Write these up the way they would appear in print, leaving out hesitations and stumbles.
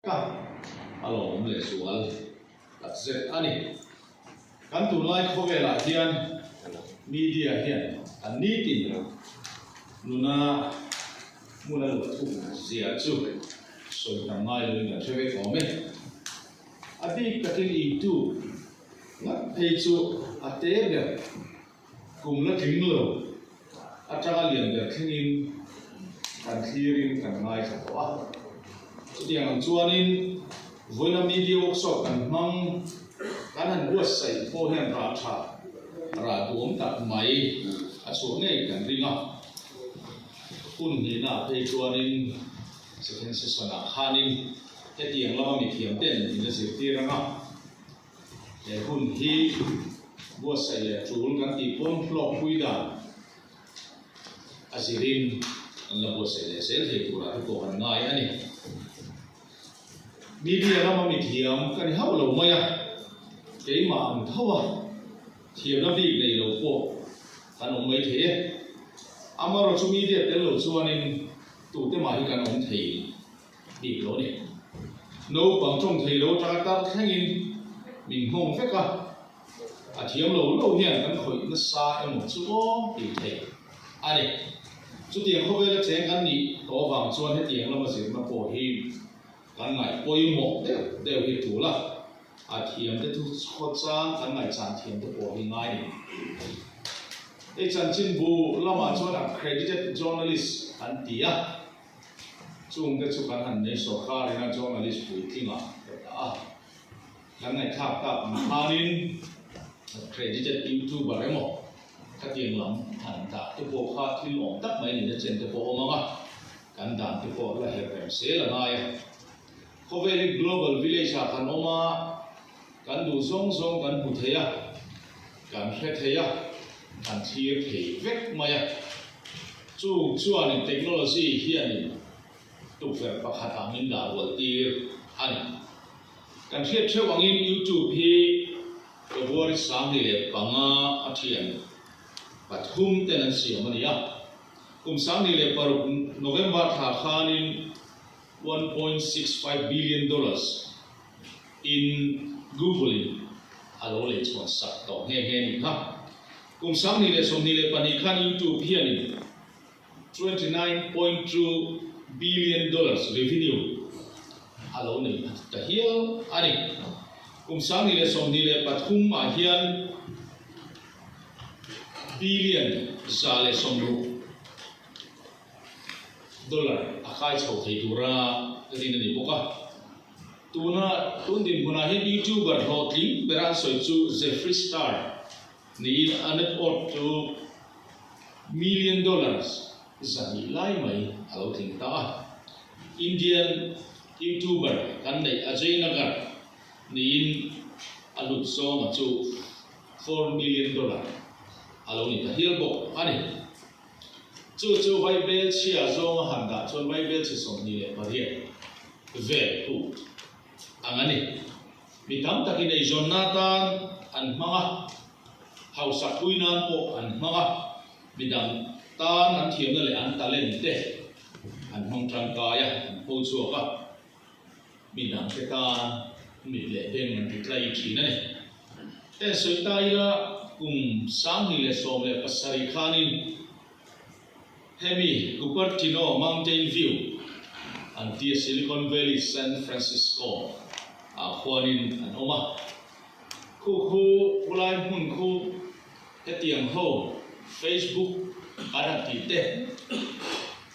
alo le sual at zet ani kan tu lai khowela hian media hian an ni tin nuna muna lu thu zia chu so ta mai lu na thwe ko me abi katin I tu ngat thei chu ate de kum la thing lo atanga lian de thingin kan clearing kan ngai kha to a tiang chuanin voina media workshop kan mang kan han buat sai po hian ra tha ra tuam tak mai a su nei kan ringa kun ni na pe chuanin second session a khanin te tiang lama mi thiam ten in the safety ranga le hun hi buat sai chul kan ti pon flop puida asirin an la buat sai le sel he pura ko kan ngai ani media lama mi thiam kan hau lo maya ke ma am thawa thiam na bi nei lo po kan ong mai the amaro chu media tel lo chuanin tu te ma hi kan ong thei bi lo ni no pang chong thei lo ta ta thangin min hong feka a thiam lo lo hian kan khoi na sa emo chu o bi thei ani chu tiang kho vela cheng kan ni to wang chuan he tiang lama sir na po hi kan ngai poi mo de hi tu la a thiam te tu kho chang kan ngai chan thiam te po hi ngai ni e chan chin bu lama chuan accredited journalist an tia chung te chu kan han nei so kha rena journalist pui thinga a kan ngai thap tap hanin accredited youtuber emo ka tiang lam han ta te po kha thil om tak mai ni chen te po omanga kan dan te po la he rem se la ngai Khoweli global village a kan oma kan du zong zong kan hu theya kan hre theya kan thir thei vek maya chu chuan technology hian tu fer pakhat amin da wal tir ani kan hre thewangin YouTube hi to bor sam ni le panga athian pathum ten an siam ania kum sam ni le par November tha khanin $1.65 billion in Google alo le chuan sak to he ni kha kum sam ni le som ni le pani khan YouTube hian $29.2 billion revenue alo ni ta hial ani kum sam ni le som ni le pathum ma hian billion sale som ru dollar akai chau thei dura rin ni boka tuna tundin buna hin YouTuber hotling beran soi chu Jeffree Star ni anet ot to $1 million zani lai mai alo thing ta Indian YouTuber kan nei Ajay Nagar ni alut so ma chu $4 million alo ni ta hial bok ani chu Bible chia zo handa chon Bible chi som ni le paria ve hu angani mitam takin ei Jonathan an manga hausa kuinan po an manga midam tan an thiam na le an talent te an hong trang kaya an po chu ka midam te ta mi le den an ti trai thi na ne te soi tai la kum sang ni le som le pasari khanin Hemi Cupertino Mountain View anti Silicon Valley San Francisco Juanin an oma khu ulai mun khu te tiang ho Facebook kanan ti te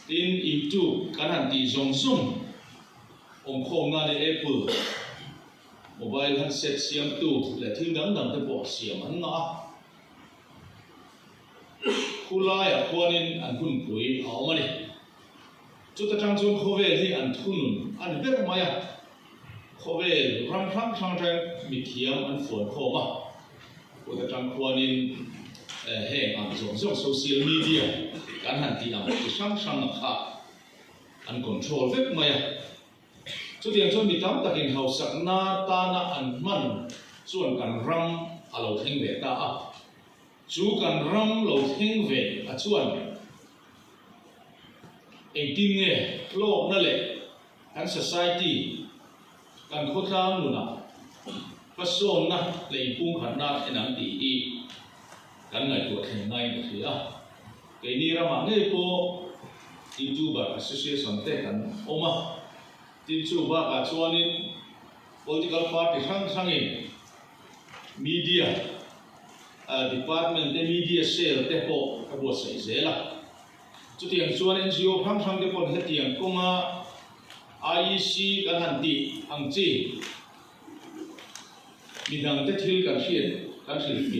tin YouTube kanan ti zong sum khom na le Apple mobile handset siam tu le thil dang dang te po siam an na kulai a khuanin an hun pui a omani chu ta tang chung khovel hi an thunun an ber maya khovel ram thang thang thang mi thiam an phone khoma chu ta tang khuanin he an zong social media kan han ti am ti sang sang kha an control vek maya chu tiang chon mi tam takin hausak na ta na an man chuan kan ram alo theng ve ta a chu kan ram lo theng ve a chuan 18 nge lo na le kan society กันโคตรนู่นนะก็โซนนะเลยพุ่งขันนัดหนังตีอีกันไงตัวแข่งไงก็คือไอ้นี่เรามาเนี่ยพอที่จูบกับสุเสียสันเตกันโอ้มาที่จูบกับชวนนี่ political party ทั้งเอง media department เต media cell เตพอกระบวนใส่เสร็จละจุดที่อย่างชวน NGO ทั้งเตพอเฮ็ดอย่างก็มา IEC กันหันตีอังจีมีดังเตทิลกันเชียกันสิเชี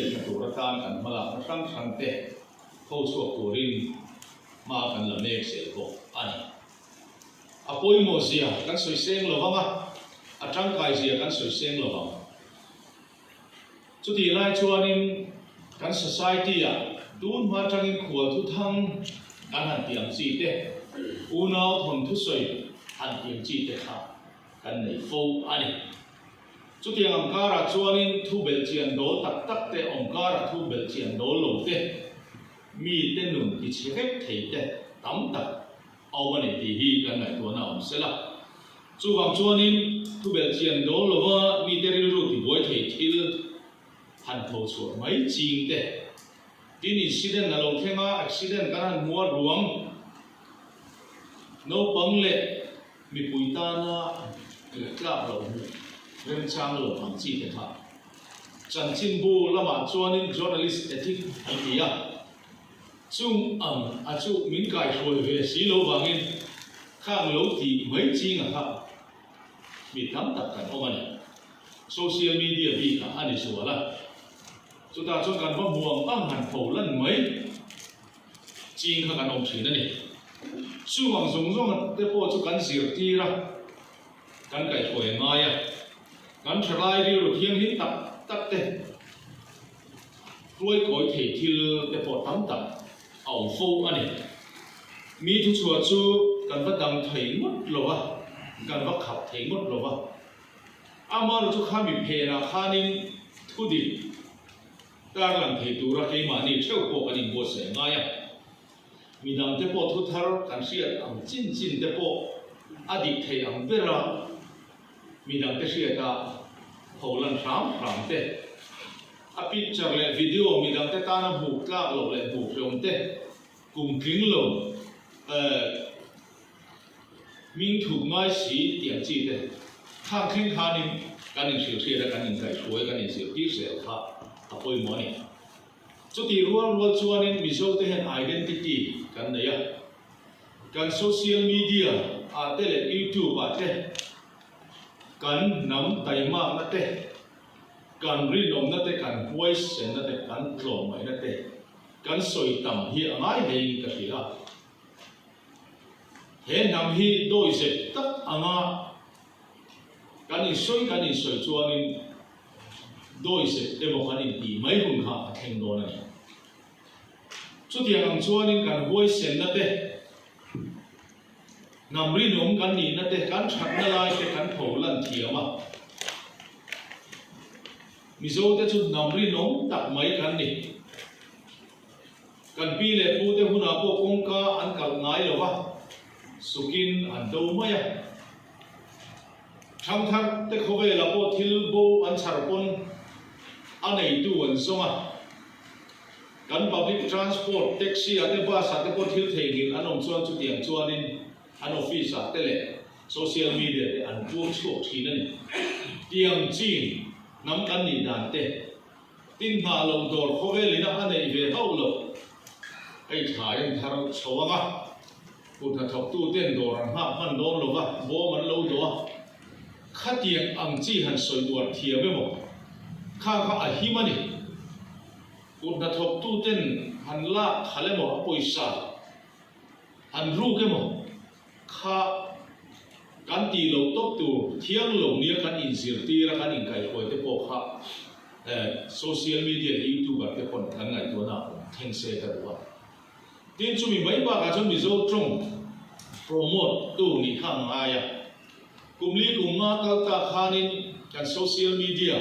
ยกันตัวรัฐานกันมาละทั้งเตเข้าสู่ตัวรินมากันละเมฆเสียก็อันนี้อภัยโมเสียกันสวยเสียงหรือว่าอาจังไกเสียกันสวยเสียงหรือว่าจุดที่ไล่ชวนนินกัน society ดูนมาจังอินขวดทุกทั้งกันหันเตียงจีเตอูนาวทนทุสวยหันเตียงจีเตค่ะกันในโฟอันนี้จุดที่องค์การชวนนินทุเบลเจียนโดตักเตองค์การทุเบลเจียนโดลงเตมีเต้นหนุ่มที่เช็คเทเตตั้มตักเอาวันนี้ที่ฮีกันในตัวน่าเสียละจู่บางชวนนินทุเบลเจียนโดลว่ามีเตริรุที่บวยเททิลหันโถชัวไม่จริงเตที่นี่สิเดนนรกเทงาอักสิเดนกันมัวรวมโนปังเล่มีปุยตานากล้าเราเรื่องช่างเราทำจีเตค่ะจันชินบูละมาชวนนิน journalist ethic อันนี้จุ่มจู่มินไก่ช่วยเวสีโลบางินข้างโลที่ไม่จริงครับมีตั้มตักกันออกมาเนี่ยโซเชียลมีเดียบีกันอันนี้สัวละสุดท้ายจนกันว่าบวมตั้งหันโผล่ลั่นไม่จริงกันอมถือนั่นเองช่วงสงฆ์เดี๋ยวพอจุกันเสียทีละกันไก่ช่วยง่ายกันชรายเรื่องเที่ยงหินตักเตะรวยก่อยเททีเดี๋ยวพอตั้มตักเอาโฟอันนี้มีทุกส่วนจู่กันว่าดังไทยหมดหรอวะกันว่าขับไทยหมดหรอวะอามาเราทุกข้ามีเพนาข้านินทุดิการหลังเทตูระเกมานี่เช่าพวกกันอินโบเสง่ายมีดังเตปอทุทารกันเสียอังจินเตปออดีตเทอังเบรามีดังเตเสียตาโหลันรามเตอภิจารณ์วิดีโอมีดังเตตานาบุกลาโลเลบุกลงเตกุมกริ้งโลมิงถูกไม้สีเตียงจีเตข้างขึ้นขานินกันอินเสียเสียกันอินไก่ช่วยกันอินเสียพี่เสียข้าอภัยหมอนี่จุดที่รัวชวนนินมิโซเตเห็น identity กันเนี่ยกันโซเชียลมีเดียอาเตเลยูทูบอาเตกันนำไต่มากนั่นเตกันรีนอมนั่นเตกัน voice นั่นเตกันกล่อมไว้นั่นเตกันสวยต่ำที่ง่ายเองก็คือเห็นนำที่โดยเสร็จตักอ่างกันอีสวยชวนนินโดยเสร็จเดี๋ยวกันอีดีไม่หุ่นหาแข่งโดนนี่สุดที่อังชวนนินกัน voice นั่นเตนำรีนอมกันนี่นั่นเตกันชักนั่นไล่เตกันโผล่ลั่นเทียมามิโซเตจุดนำรีนอมตักไม่กันนี่กันปีเล่พูดเตหุ่นอาโปกงกาอันกัลง่ายหรอวะสุกินอันโดไม่ทั้งเตเขาเวลาโปทิลโบอันสารพนอันไหนตัวอันสมากัน public transport แท็กซี่อันเตบัสอันเตโปทิลเทกินอันอมชวนจุดอย่างชวนนินอันออฟฟิศอันเตเล่โซเชียลมีเดียอันพวกชั่วทีนั่นเตียงจีนน้ำกันนี่ด่านเตตินหาลงดอร์เขาเวลินะอันไหนเวเข้าลงไอ้ถ่ายทารสวงพุทธทบตู้เต้นดอร์ห้ามันโดนหรอวะโบมันโลตัวข้าเตียงอังจีหันสวยตัวเทียบไม่หมดข้าอาหิมันนี่พุทธทบตู้เต้นหันลากขาเล่หมดปุยซาหันรู้แค่หมดข้าการตีเหล่าตบตัวเที่ยงเหล่านี้การอินเสียตีและการอินไก่คอยเตปอกข้าโซเชียลมีเดียยูทูบเตปอนกันไงตัวน่ะแข่งเสียกันว่าที่จุมีไม่บ้ากันจนมีโซ่ตรงโปรโมทตู้นี่ข้างไงกลุ่มลีกลุ่มมาตัลตาขานินกันโซเชียลมีเดีย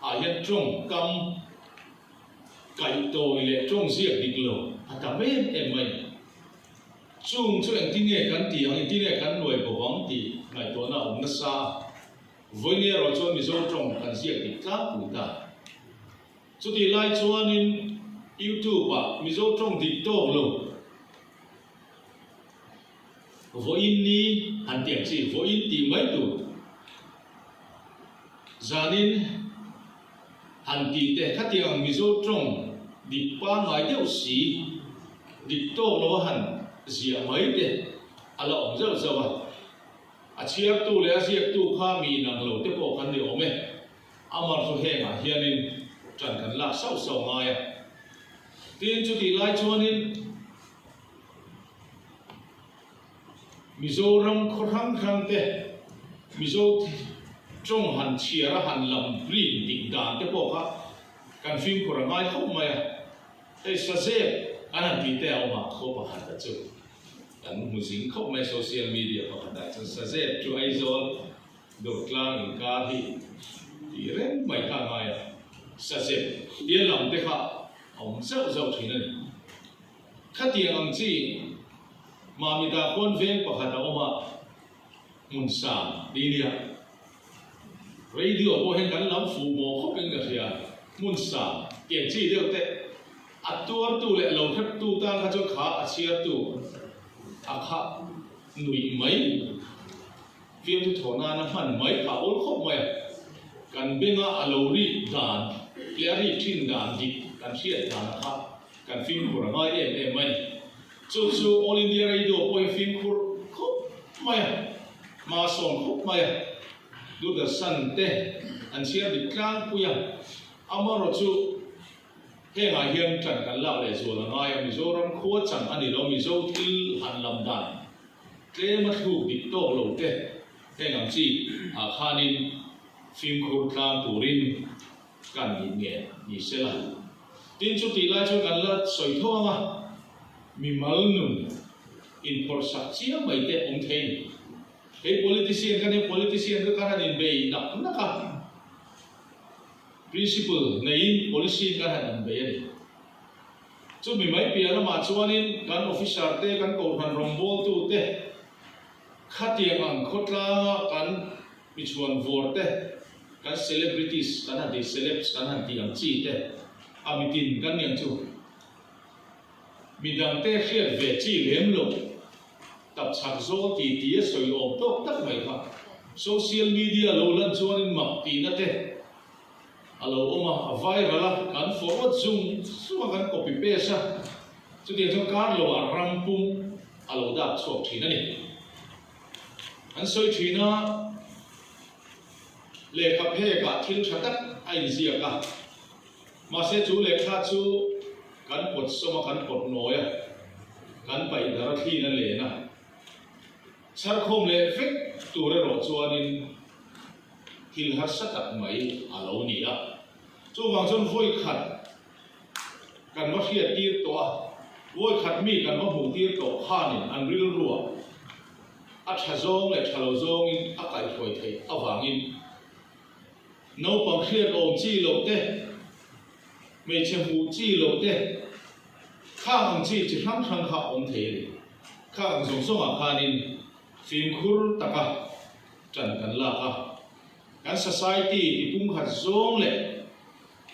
อายันตรงกำไก่โตอิเล็กตรงเสียดิกโลอาตาเม่เอ็มไม่ช่วงที่เนี่ยกันตีอย่างที่เนี่ยกันหน่วยปกป้องตีในตัวน่ะ na sa với nia rồi cho mình dâu trồng cần diệt thì các bụi ta cho thì lại cho nên YouTube à mình dâu trồng thì tốt luôn với in đi hành tiền gì với in tìm mấy tuổi giờ nên hành tỷ để khách hàng mình dâu trồng đi qua ngày điều gì đi tốt nó hành gì mấy để à lộng rất là à chiếc tu lẽ chiếc tu kha mi năng lâu tiếp bộ khăn điều mẹ amar so heng à hiền nên chẳng cần là sâu sâu ngay à tiên chú thì lại cho nên Mizoram khorang khang te Mizo trong hành chia ra hành làm green định đàn tiếp bộ kha kan phim của ngay không mày à đây sa dễ anh ăn bị teo mà không có hành được chứ anh muốn dính khóc mấy social media hoặc là đại sa dễ chú ai rồi đột lang in cá thì rèn mấy cái này sa dễ điên lòng thế khá ông rất giàu chuyện này khách tiền ông chỉ mà mình ta quan viên hoặc là đâu mà muốn sang đi đi radio có hình ảnh lắm phụ mẫu khóc bên cái gì muốn sang tiền chỉ được thế tu lệ lâu thất tu tan khá cho khá chia tu khá nuôi mấy phim tu thổ na nó hẳn mấy khá ôn khóc mày cần bên ngã lâu đi đàn lẽ đi trên đàn đi cần chia đàn khá cần phim của nó nói em mày chú All India Radio coi phim của khóc mày mà sống khóc màyดูแต่สันเตอันเชียร์ดิกลางปุยอามาเราจูเฮงอาเฮียนจันกันเล่าเลยส่วนง่ายมิโซรัมโคจังอันนี้เรามิโซทิลหันลำดันเกลมาถูกดิโต้โลเตเฮงอันจีอาคานินฟิล์มคูร์ตามตูรินกันยินเงี้ยนี่เสละทีนจุดที่ไล่ช่วยกันละสวยทั่วมามีมัลนุนอินพอร์สักเชียไม่เตะองเทนเฮ้ politician กันเนี่ย politician ก็การนินเบย์นักนะครับ principle ใน policy การนินเบย์จุดมีไม่เปลี่ยนมาชวนนินการ official เตะการกอดพันรอมโบลตูเตะขัดยังอังคตลาการมีชวน vote เตะการ celebrities การหันที่ celebs การหันที่อังจีเตะอามิตินกันยังจูมีดังเตะเขียนเวจีเลี้ยมลงtập chặt gió thì tía soi ôm tốt tất mày cả social media lâu lần cho nên mặc tí nát thế alo oma viral kan forward zoom semua kan copy paste cho tiền trong card lo rampung alo đáp chọc thì này anh soi thì nó lệ cà phê cả thiếu chặt tất anh gì cả mà sẽ chú lệ khác chú kan cột số mà kan cột nồi kan phải đara khi nó lệ na sar khom le fek tura ro chuanin hil har satak mai alo ni a chu wang chon voi khat kan wa hiat tir to a voi khat mi kan wa mu tir to khanin an ril ruwa a tha zong le thalo zong in a kai thoi thei awangin no pang hiat om chi lo te me che hu chi lo te khang chi chi thang thang kha om thei khang zong song a khanin phim khur taka trần kan la ka kan society ti pung khat zong le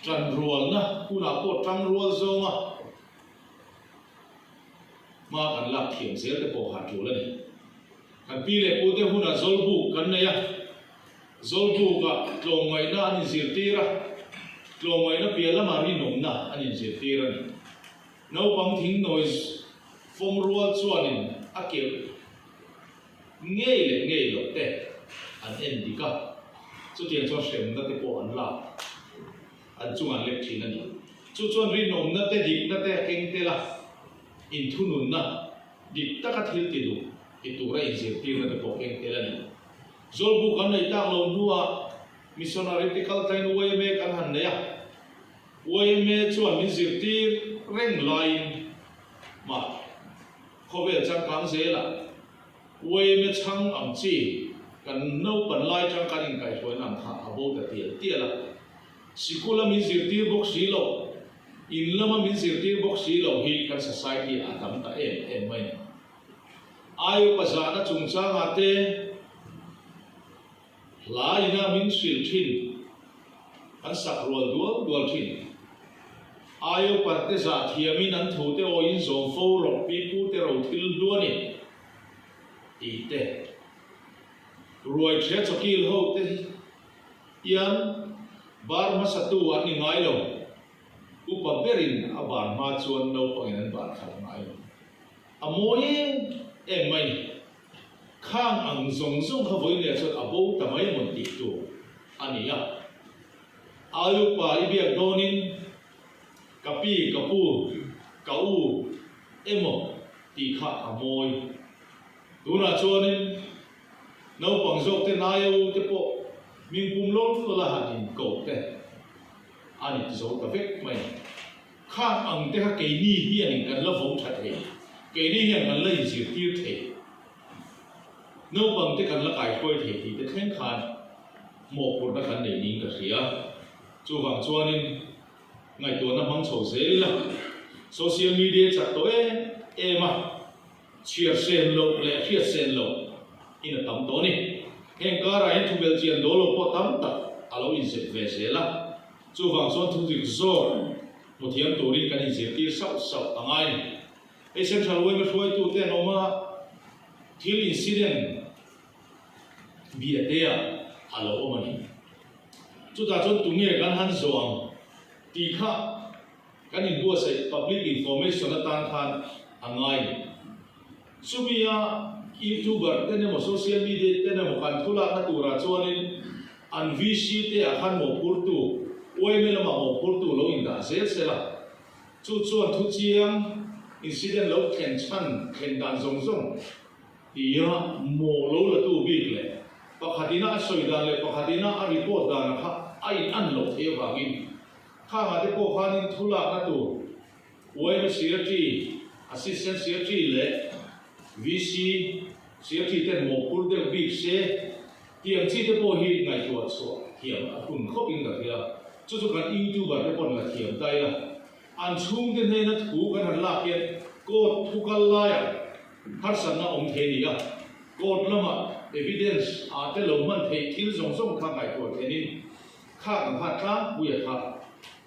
trần rual na kuna ko trăng rual zong a ma kan la thiam zel te po ha tu la ni kan pi le pu te huna zolbu kan ne ya zolbu ka tlongai na ani zir tira tlongai na pia la ma ri nom na ani zir tira ni no pang thing noise phong rual chuanin a kel nghe lo te an en di ka chu tiang cho sem na te po an la an chung an lek thin ani chu chuan ri nom na te dik na te keng te la in thunun na dik ta ka thil ti du i tu ra in zir tir na te po keng te la ni zol bu kan nei tak lo nuwa missionary tikal tain way me kan han ne ya way me chuan min zir tir reng line ma khovel chang kang se la way me chang am chi kan no pan lai chang kan in kai thoi nam kha abo ta tia la sikula min zir tir box si lo in lama min zir tir box si lo hi kan society atam ta em mai ayo pasana chung chang ate lai na min sil thin an sak rual dual thin ayo parte za thiamin an thu te o in zom fo ro pi pu te ro thil duani ite ruai thre chokil ho te ian bar ma satu an ni ngai lo upa berin aban ma chuan no pangin an bar khal ngai lo amoi mai khang ang zong zong kha voi le chot abo tamai mon ti tu ania ayu pa ibia donin kapi kapu kau emo ti kha amoi tuna chuanin no pang zok te nayo te po min pum lon ko la hanin ko te ani zo ka vek mai khang ang te ha ke ni hian kan la vong that he ke ni hian kan la ji tir the no pang te kan la kai khoi the ti te khen khan mo pur na kan nei ning ka ria chu wang chuanin ngai to na mang chho zel la social media chat to ma chia sen lo le chia sen lo in a tam to ni hen ka ra hen thu bel chian do lo po tam tak alo in se ve se la chu wang chuan thu dik zo mo thiam to rin kan in se ti sau angai e central we me foi tu te no ma thil incident bi atea alo omani chu ta chon tu nge kan han zoang ti kha kan in bo sai public information atan khan angai sumia YouTuber te mo social media te mo kan thula na tura chuanin an VC te a khan mo purtu oi me lama mo purtu lo in da se la chu chuan thu chiang incident lo khen chan khen dan zong zong ia mo lo la tu big le pakhatina soi dan le pakhatina a report dan kha ai an lo the wangin kha ma te ko khanin thula na tu oi me secretary assistant secretary le VC secretary ten mo pur de big se tiang chi te po hi ngai tu so hiam a kun khop in da ya chu kan YouTuber te pon la thiam tai la an chung de ne na thu kan han la ke ko thu kal la ya har san na om the ni ga ko lama evidence a te lo man the thil zong zong kha ngai tu the ni kha kan pha tla bu ya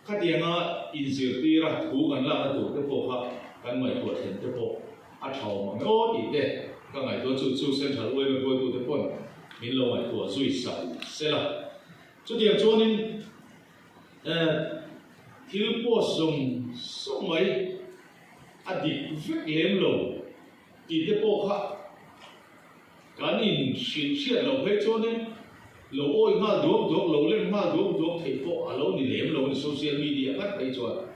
kha tianga in zir ti ra thu kan la na tu te po kha kan mai tu the te po a thau ma no ti de ka ngai to chu central we me ko tu te pon min lo mai tu zui sa se la chu tiang chuanin thil po song mai a dik vek lem lo ti te po kha kan in shin lo phe chuanin lo oi ma dok lo lem ma dok thei po alo ni lem lo ni social media kat ai chuan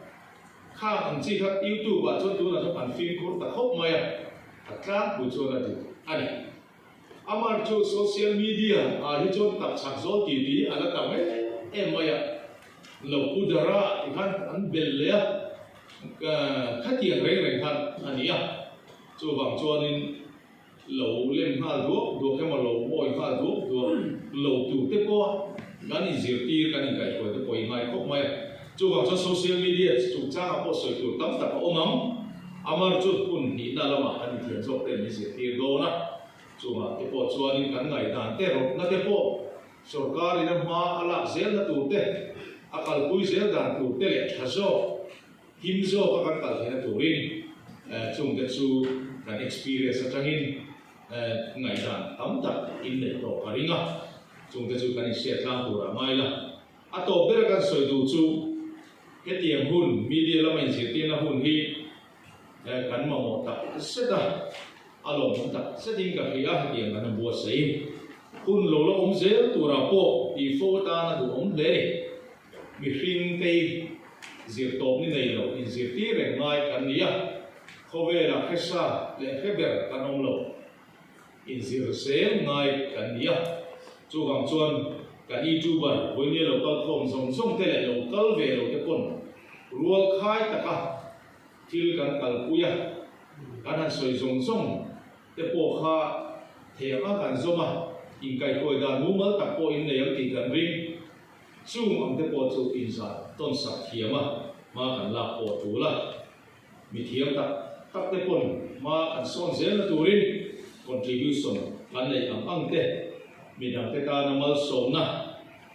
kha ang chi kha YouTube ba chuan tu na so an film khur ta khop mai a tlang bu chuan a ti ani amar chu social media a hi chuan tak chak zo ti ala ta mai mai lo udara ikhan an bel le kha tiang reng khan ania chu wang chuanin lo lem ha do ke ma lo oi ha do lo tu te ko kan in zir ti kan in kai ko te ko i mai khop mai chu wang chuan social media chu cha po soi tu tam tak omam amar chu kun ni na lama an thian zo te ni zir ti do na chu ma te po chuanin kan ngai dan te ro na te po sarkar ina ma ala zel na tu te akal pui zel dan tu te le thazo him zo ka kan kal hena turin chung te chu kan experience atangin ngai dan tam tak in le to karinga chung te chu kan share tlang tura mai la a to ber kan soi du chu ke tiang hun media la mai zir ti na hun hi kan ma mo ta seda alom ta seding ka hiya tiang kan bo sei hun lo lo om zel tura po i fo ta na du om le mi hring te zir top ni nei lo in zir ti re ngai kan nia khove la khesa le kheber kan om lo in zir se ngai kan nia chu gang chuan kan YouTuber voi ni lo kal khom zong te le lo kal ve lo te pon rual khai ta ka thil kan kal puya kan han soi zong te po kha thema kan zoma in kai koi da nu mal tak po in le ti kan ring chung am te po chu in sa ton sa thiama ma kan la po tu la mi thiam tak te pon ma kan son zel na turin contribution kan nei ang te mi dang te ka na mal som na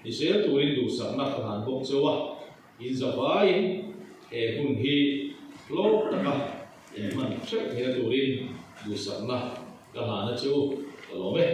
ni se turin du sam na khan bok chewa in zawa in e hun hi lo taka e man thek he turin du sam na ka ha na chu lo me